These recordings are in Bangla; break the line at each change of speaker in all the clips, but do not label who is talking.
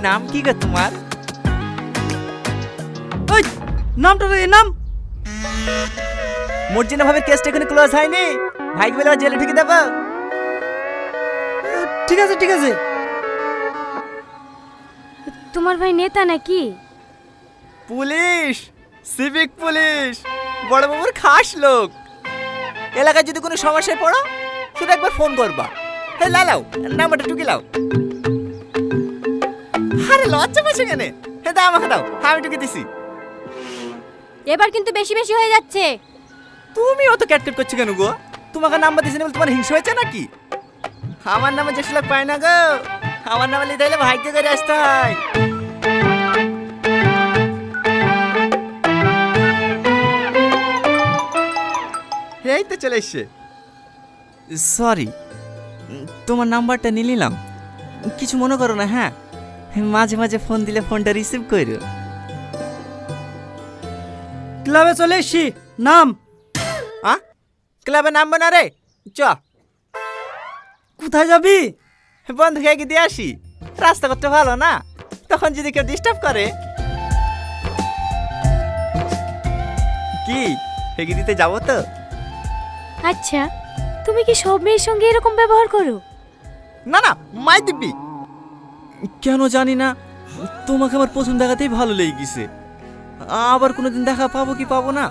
নাম কি গো তোমার?
ওই নামটা রে নাম।
মর্জিনা ভাবে কেসটা এখনো ক্লোজ হয়নি, ভাইকে বলে জেলে ঢুকে দেবো।
ঠিক আছে ঠিক আছে।
তোমার ভাই নেতা নাকি?
পুলিশ, সিভিক পুলিশ, বড় বাবুর খাস লোক। এলাকায় যদি কোনো সমস্যায় পড়ো শুধু একবার ফোন করবা। হে লাও নাম্বারটা টুকি লাও। আরে লজ্জা পাচ্ছে কেন? হে দাও আমাকে দাও, আমি টুকি দিছি।
এবার কিন্তু বেশি বেশি হয়ে যাচ্ছে।
তুমি অত ক্যাটকেট করছো কেন গো? তোমাকে নাম্বার দিছি না বলে তোমার হিংসা হয়েছে নাকি? আমার নামে যে লোক পায় না গো, আমার নামে লিখতে হলে ভাগ্য করে আসতে হয়। এই তো চলে এসছে। সরি, তোমার নাম্বারটা নিয়ে নিলাম, কিছু মনে করো না। হ্যাঁ, মাঝে মাঝে ফোন দিলে ফোনটা রিসিভ করো।
ক্লাবে চলে এসছি। নাম?
ক্লাবে নামবো না রে, চ।
কোথায় যাবি?
বন্ধুকে এগিয়ে দিয়ে আসি, রাস্তা করতে ভালো না, তখন যদি কেউ ডিস্টার্ব করে। কি এগিয়ে দিতে যাবো তো?
আচ্ছা, তুমি কি সব মেয়ের সঙ্গে এরকম ব্যবহার করো?
না না, মাই দিব্যি। কেন জানি না, তোমাকে আমার প্রথম দেখাতেই ভালো লেগে গেছে। আবার কোনোদিন দেখা পাবো কি পাবো না,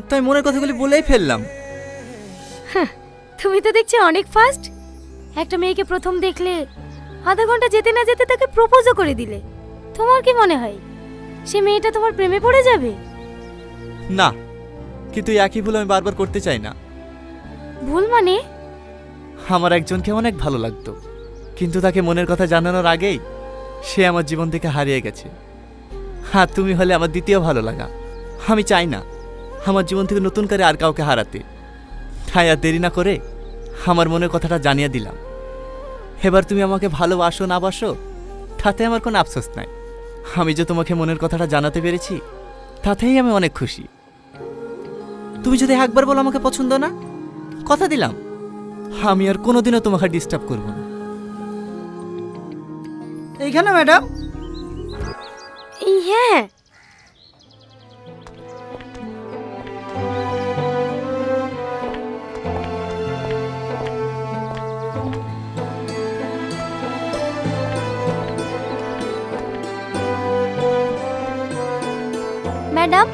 তাই মনের কথাগুলি বলেই ফেললাম।
তুমি তো দেখছি অনেক ফাস্ট। একটা মেয়েকে প্রথম দেখলে আধা ঘন্টা যেতে না যেতে তাকে প্রপোজও করে দিলে। তোমার কি মনে হয় সে মেয়েটা তোমার প্রেমে পড়ে যাবে?
না, কিন্তু একই ভুল আমি বারবার করতে চাই না।
ভুল মানে?
আমার একজনকে অনেক ভালো লাগতো, কিন্তু তাকে মনের কথা জানানোর আগেই সে আমার জীবন থেকে হারিয়ে গেছে। হ্যাঁ, তুমি হলে আমার দ্বিতীয় ভালো লাগা। আমি চাই না আমার জীবন থেকে নতুন করে আর কাউকে হারাতে। তাই আর দেরি না করে আমার মনের কথাটা জানিয়ে দিলাম। এবার তুমি আমাকে ভালোবাসো না বাসো তাতে আমার কোনো আফসোস নাই। আমি যে তোমাকে মনের কথাটা জানাতে পেরেছি তাতেই আমি অনেক খুশি। তুমি যদি একবার বলো আমাকে পছন্দ না, কথা দিলাম আমি আর কোনোদিনও তোমাকে ডিস্টার্ব করব না।
এইখানে ম্যাডাম?
হ্যাঁ। ম্যাডাম,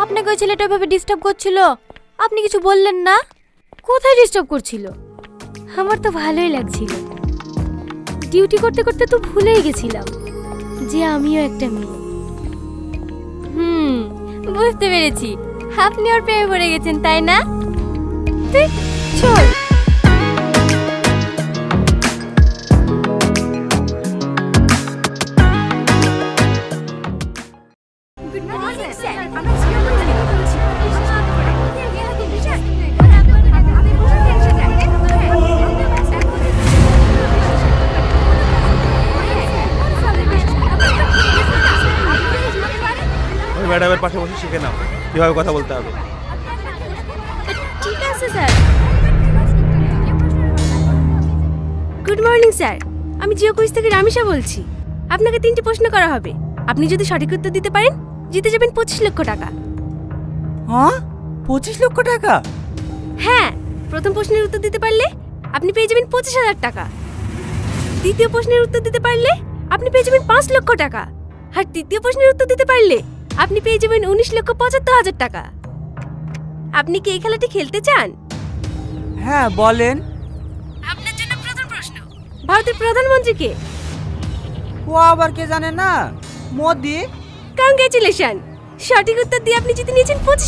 আপনাকে ওই ছেলেটা ওইভাবে ডিস্টার্ব করছিল, আপনি কিছু বললেন না? কোথায় ডিস্টার্ব করছিল? আমার তো ভালোই লাগছিল। ডিউটি করতে করতে তো ভুলেই গেছিলাম যে আমিও একটা মেয়ে। বুঝতে পেরেছি, আপনি ওর প্রেমে পড়ে গেছেন, তাই না? চল।
ম্যাডামের পাশে বসে শিখে নাও কিভাবে কথা বলতে হবে।
ঠিক আছে স্যার। গুড মর্নিং স্যার, আমি জিও কুইজ থেকে রামিশা বলছি। আপনাকে 3টি প্রশ্ন করা হবে, আপনি যদি সঠিক উত্তর দিতে পারেন জিতে যাবেন 25 লক্ষ টাকা।
হ্যাঁ, 25 লক্ষ টাকা?
হ্যাঁ, প্রথম প্রশ্নের উত্তর দিতে পারলে আপনি পেয়ে যাবেন 25,000 টাকা। দ্বিতীয় প্রশ্নের উত্তর দিতে পারলে আপনি পেয়ে যাবেন 5 লক্ষ টাকা। আর তৃতীয় প্রশ্নের উত্তর দিতে পারলে আপনি পেয়ে যাবেন 19,75,000 টাকা। আপনি কি এই খেলাটি খেলতে চান?
হ্যাঁ, বলেন।
আপনার জন্য প্রথম প্রশ্ন, ভারতের প্রধানমন্ত্রী কে?
ও আবার কে জানে না? মোদি।
কংগ্রেচুলেশন, সঠিক উত্তর দিয়ে আপনি জিতে নিয়েছেন 25